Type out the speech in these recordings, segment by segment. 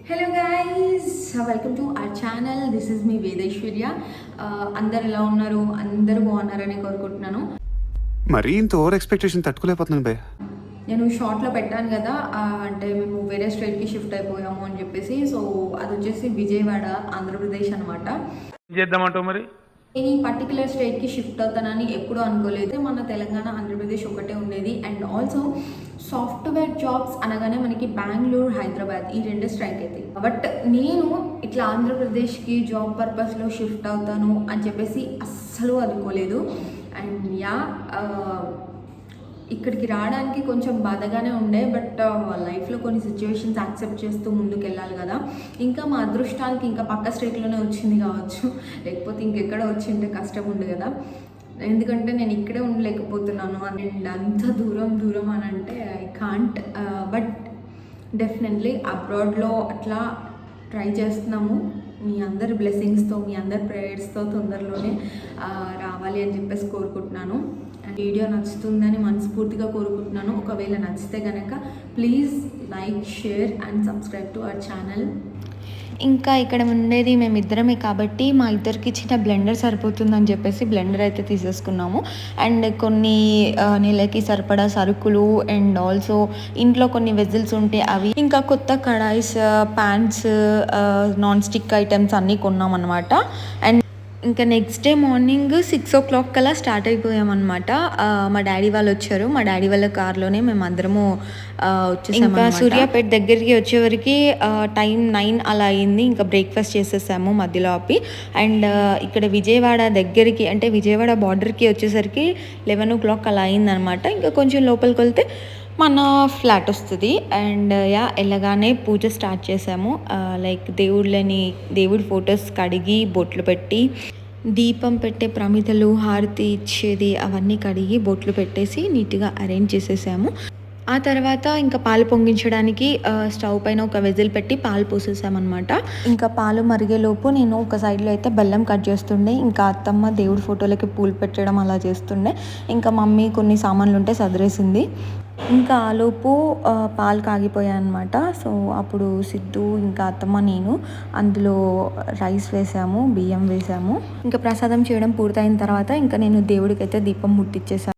Hello guys, welcome to our channel. This is me Vedeshwarya. అందరు ఎలా ఉన్నారు? అందరూ బాగున్నారని కోరుకుంటున్నాను. మరీ ఇంత ఓవర్ ఎక్స్పెక్టేషన్ తట్టుకోలేకపోతున్నాను బే. నేను షార్ట్లో పెట్టాను కదా, అంటే మేము వేరే స్టేట్కి షిఫ్ట్ అయిపోయాము అని చెప్పేసి. సో అది వచ్చేసి విజయవాడ, ఆంధ్రప్రదేశ్ అనమాట. చేద్దామంటావు మరి? నేను ఈ పర్టికులర్ స్టేట్కి షిఫ్ట్ అవుతానని ఎప్పుడూ అనుకోలేదు. మన తెలంగాణ, ఆంధ్రప్రదేశ్ ఒకటే ఉండేది. అండ్ ఆల్సో సాఫ్ట్వేర్ జాబ్స్ అనగానే మనకి బెంగళూరు, హైదరాబాద్ ఈ రెండు స్ట్రైక్ అవుతాయి. బట్ నేను ఇట్లా ఆంధ్రప్రదేశ్కి జాబ్ పర్పస్లో షిఫ్ట్ అవుతాను అని చెప్పేసి అస్సలు అనుకోలేదు. అండ్ ఇక్కడికి రావడానికి కొంచెం బాధగానే ఉండే, బట్ లైఫ్లో కొన్ని సిచ్యువేషన్స్ యాక్సెప్ట్ చేస్తూ ముందుకు వెళ్ళాలి కదా. ఇంకా మా అదృష్టానికి ఇంకా పక్క స్టేట్లోనే వచ్చింది కావచ్చు, లేకపోతే ఇంకెక్కడ వచ్చింటే కష్టం ఉంది కదా. ఎందుకంటే నేను ఇక్కడే ఉండలేకపోతున్నాను. అండ్ అంత దూరం అని అంటే ఐ కాంట్. బట్ డెఫినెట్లీ అబ్రాడ్లో అట్లా ట్రై చేస్తున్నాము. మీ అందరి బ్లెస్సింగ్స్తో, మీ అందరి ప్రేయర్స్తో తొందరలోనే రావాలి అని చెప్పేసి కోరుకుంటున్నాను. వీడియో నచ్చుతుందని మనస్ఫూర్తిగా కోరుకుంటున్నాను. ఒకవేళ నచ్చితే కనుక please like, share and subscribe to our channel. ఇంకా ఇక్కడ ఉండేది మేమిద్దరమే కాబట్టి మా ఇద్దరికి చిన్న బ్లెండర్ సరిపోతుందని చెప్పేసి బ్లెండర్ అయితే తీసేసుకున్నాము. అండ్ కొన్ని నెలకి సరిపడా సరుకులు అండ్ ఆల్సో ఇంట్లో కొన్ని వెజిల్స్ ఉంటే అవి, ఇంకా కొత్త కడాయిస్, ప్యాన్స్, నాన్ స్టిక్ ఐటమ్స్ అన్నీ కొన్నాం అనమాట. అండ్ ఇంకా నెక్స్ట్ డే మార్నింగ్ 6 o'clock కల్లా స్టార్ట్ అయిపోయామన్నమాట. మా డాడీ వాళ్ళు వచ్చారు. మా డాడీ వాళ్ళ కార్లోనే మేము అందరము వచ్చేసాము. ఇంకా సూర్యాపేట దగ్గరికి వచ్చేవరకు టైం 9 అలా అయింది. ఇంకా బ్రేక్ఫాస్ట్ చేసేసాము మధ్యలో ఆపి. అండ్ ఇక్కడ విజయవాడ దగ్గరికి, అంటే విజయవాడ బార్డర్కి వచ్చేసరికి 11 o'clock అలా అయిందనమాట. ఇంకా కొంచెం లోపలికి వెళ్తే మన ఫ్లాట్ వస్తుంది. అండ్ వెళ్ళగానే పూజ స్టార్ట్ చేసాము. లైక్ దేవుడి ఫొటోస్ కడిగి బొట్లు పెట్టి, దీపం పెట్టే ప్రమిదలు, హారతి ఇచ్చేది అవన్నీ కడిగి బొట్లు పెట్టేసి నీట్గా అరేంజ్ చేసేసాము. ఆ తర్వాత ఇంకా పాలు పొంగించడానికి స్టవ్ పైన ఒక వెజిల్ పెట్టి పాలు పోసేసామన్నమాట. ఇంకా పాలు మరిగేలోపు నేను ఒక సైడ్లో అయితే బెల్లం కట్ చేస్తుండే, ఇంకా అత్తమ్మ దేవుడి ఫోటోలకి పూలు పెట్టడం అలా చేస్తుండే. ఇంకా మమ్మీ కొన్ని సామాన్లు ఉంటే సదిరేసింది. ఇంకా ఆలోపు పాలు కాగిపోయాయి అనమాట. సో అప్పుడు సిద్ధు, ఇంకా అత్తమ్మ, నేను అందులో రైస్ వేసాము, బియ్యం వేసాము. ఇంకా ప్రసాదం చేయడం పూర్తయిన తర్వాత ఇంకా నేను దేవుడికి అయితే దీపం ముట్టించేసాను.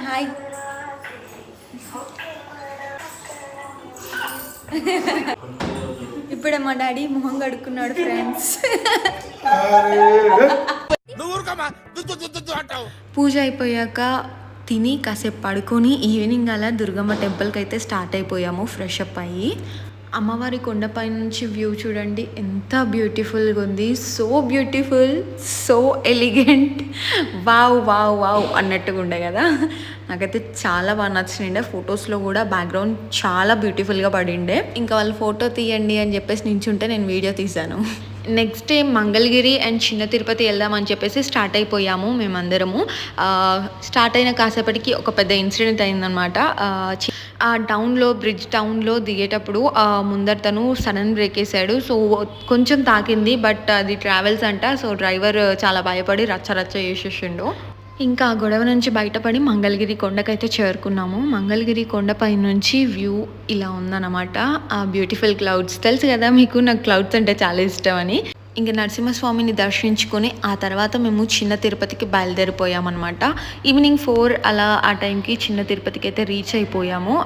హాయ్, ఇప్పుడే మా డాడీ మొహం కడుక్కున్నాడు ఫ్రెండ్స్. పూజ అయిపోయాక తిని కాసేపు పడుకొని ఈవినింగ్ అలా దుర్గమ్మ టెంపుల్కి అయితే స్టార్ట్ అయిపోయాము ఫ్రెష్ అప్ అయ్యి. అమ్మవారి కొండపై నుంచి వ్యూ చూడండి ఎంత బ్యూటిఫుల్గా ఉంది. So beautiful, so elegant, wow wow wow అన్నట్టుగా ఉండే కదా. నాకైతే చాలా బాగా నచ్చిండే. ఫొటోస్లో కూడా బ్యాక్గ్రౌండ్ చాలా బ్యూటిఫుల్గా పడిండే. ఇంకా వాళ్ళు ఫోటో తీయండి అని చెప్పేసి నించుంటే నేను వీడియో తీశాను. నెక్స్ట్ డే మంగళగిరి అండ్ చిన్న తిరుపతి వెళ్దామని చెప్పేసి స్టార్ట్ అయిపోయాము మేమందరము. స్టార్ట్ అయిన కాసేపటికి ఒక పెద్ద ఇన్సిడెంట్ అయిందనమాట. ఆ బ్రిడ్జ్ టౌన్లో దిగేటప్పుడు ముందర తను సడన్ బ్రేక్ వేసాడు. సో కొంచెం తాకింది, బట్ అది ట్రావెల్స్ అంట. సో డ్రైవర్ చాలా భయపడి రచ్చ చేసేసిండు. ఇంకా ఆ గొడవ నుంచి బయటపడి మంగళగిరి కొండకైతే చేరుకున్నాము. మంగళగిరి కొండపై నుంచి వ్యూ ఇలా ఉందన్నమాట. ఆ బ్యూటిఫుల్ క్లౌడ్స్, తెలుసు కదా మీకు నాకు క్లౌడ్స్ అంటే చాలా ఇష్టం అని. ఇంకా నరసింహస్వామిని దర్శించుకొని ఆ తర్వాత మేము చిన్న తిరుపతికి బయలుదేరిపోయామన్నమాట. ఈవినింగ్ 4 అలా ఆ టైంకి చిన్న తిరుపతికి అయితే రీచ్ అయిపోయాము.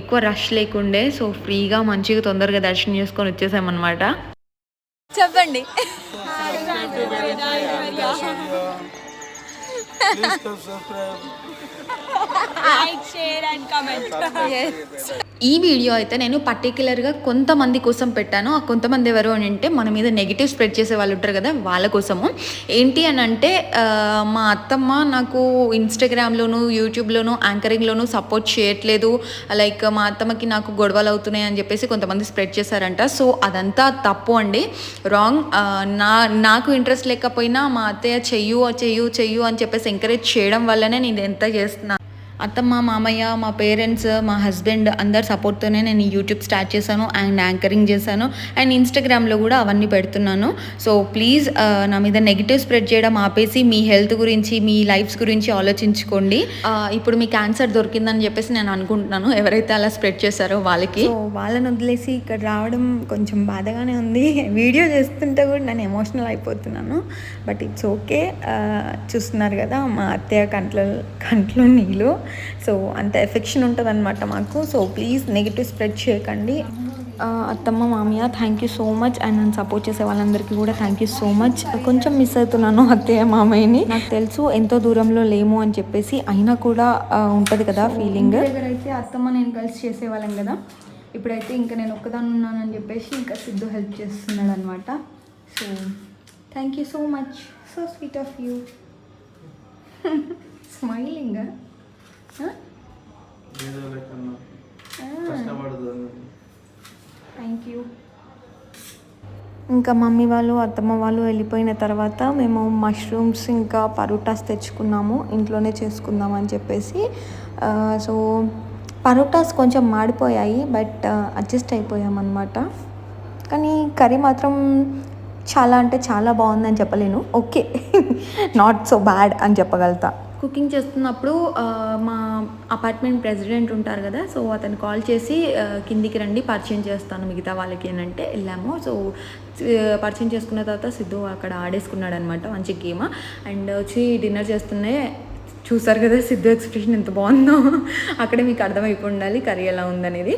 ఎక్కువ రష్ లేకుండే, సో ఫ్రీగా మంచిగా తొందరగా దర్శనం చేసుకొని వచ్చేసామన్నమాట. చెప్పండి. Please subscribe. Like, share and comment. Yes. ఈ వీడియో అయితే నేను పర్టికులర్గా కొంతమంది కోసం పెట్టాను. ఆ కొంతమంది ఎవరు అని అంటే మన మీద నెగిటివ్ స్ప్రెడ్ చేసే వాళ్ళు ఉంటారు కదా, వాళ్ళ కోసము. ఏంటి అని అంటే మా అత్తమ్మ నాకు ఇన్స్టాగ్రామ్లోను, యూట్యూబ్లోను, యాంకరింగ్లోను సపోర్ట్ చేయట్లేదు, లైక్ మా అత్తమ్మకి నాకు గొడవలు అవుతున్నాయి అని చెప్పేసి కొంతమంది స్ప్రెడ్ చేశారంట. సో అదంతా తప్పు అండి, రాంగ్. నాకు ఇంట్రెస్ట్ లేకపోయినా మా అత్తయ్య చెయ్యు అని చెప్పేసి ఎంకరేజ్ చేయడం వల్లనే నేను ఎంత చేస్తున్నా. అత్తమ్మ, మామయ్య, మా పేరెంట్స్, మా హస్బెండ్ అందరు సపోర్ట్తోనే నేను యూట్యూబ్ స్టార్ట్ చేశాను అండ్ యాంకరింగ్ చేశాను అండ్ ఇన్స్టాగ్రామ్లో కూడా అవన్నీ పెడుతున్నాను. సో ప్లీజ్ నా మీద నెగిటివ్ స్ప్రెడ్ చేయడం ఆపేసి మీ హెల్త్ గురించి, మీ లైఫ్స్ గురించి ఆలోచించుకోండి. ఇప్పుడు మీ క్యాన్సర్ దొరికిందని చెప్పేసి నేను అనుకుంటున్నాను, ఎవరైతే అలా స్ప్రెడ్ చేశారో వాళ్ళకి. సో వాళ్ళని వదిలేసి ఇక్కడ రావడం కొంచెం బాధగానే ఉంది. వీడియో చేస్తుంటే కూడా నేను ఎమోషనల్ అయిపోతున్నాను. But it's okay. చూస్తున్నారు కదా మా అత్తయ్య కంట్లో నీళ్ళు. సో అంత ఎఫెక్షన్ ఉంటుంది అనమాట మాకు. సో ప్లీజ్ నెగిటివ్ స్ప్రెడ్ చేయకండి. అత్తమ్మ, మామయ్య thank you so much and నన్ను సపోర్ట్ చేసే వాళ్ళందరికీ కూడా థ్యాంక్ యూ సో మచ్. కొంచెం మిస్ అవుతున్నాను అత్తయ్య, మామయ్యని. నాకు తెలుసు ఎంతో దూరంలో లేము అని చెప్పేసి, అయినా కూడా ఉంటుంది కదా ఫీలింగ్. దగ్గర అయితే అత్తమ్మ నేను కలిసి చేసేవాళ్ళం కదా, ఇప్పుడైతే ఇంకా నేను ఒక్కదాన్ని ఉన్నానని చెప్పేసి ఇంకా సిద్ధు హెల్ప్ చేస్తున్నాడు అనమాట. So thank you so much, so sweet of you. Smiling. Thank you. ఇంకా మమ్మీ వాళ్ళు, అత్తమ్మ వాళ్ళు వెళ్ళిపోయిన తర్వాత మేము మష్రూమ్స్ ఇంకా పరోటాస్ తెచ్చుకున్నాము, ఇంట్లోనే చేసుకుందాం అని చెప్పేసి. సో పరోటాస్ కొంచెం మాడిపోయాయి, బట్ అడ్జస్ట్ అయిపోయామన్నమాట. కానీ కర్రీ మాత్రం చాలా అంటే చాలా బాగుందని చెప్పలేను, ఓకే, నాట్ సో బ్యాడ్ అని చెప్పగలుగుతా. కుకింగ్ చేస్తున్నప్పుడు మా అపార్ట్మెంట్ ప్రెసిడెంట్ ఉంటారు కదా, సో అతను కాల్ చేసి కిందికి రండి పరిచయం చేస్తాను మిగతా వాళ్ళకి అని అంటే వెళ్ళాము. సో పరిచయం చేసుకున్న తర్వాత సిద్ధు అక్కడ ఆడేసుకున్నాడు అనమాట, మంచి గేమ్. అండ్ వచ్చి డిన్నర్ చేస్తూనే చూసారు కదా సిద్ధు ఎక్స్ప్రెషన్ ఎంత బాగుందో, అక్కడే మీకు అర్థమైపోయి ఉండాలి కర్రీ ఎలా ఉందనేది.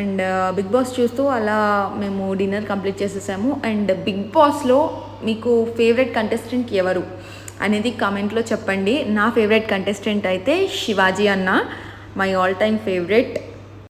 అండ్ బిగ్ బాస్ చూస్తూ అలా మేము డిన్నర్ కంప్లీట్ చేసేసాము. అండ్ బిగ్ బాస్లో మీకు ఫేవరెట్ కంటెస్టెంట్ ఎవరు అనేది కామెంట్లో చెప్పండి. నా ఫేవరెట్ కంటెస్టెంట్ అయితే శివాజీ అన్న, మై ఆల్ టైమ్ ఫేవరెట్.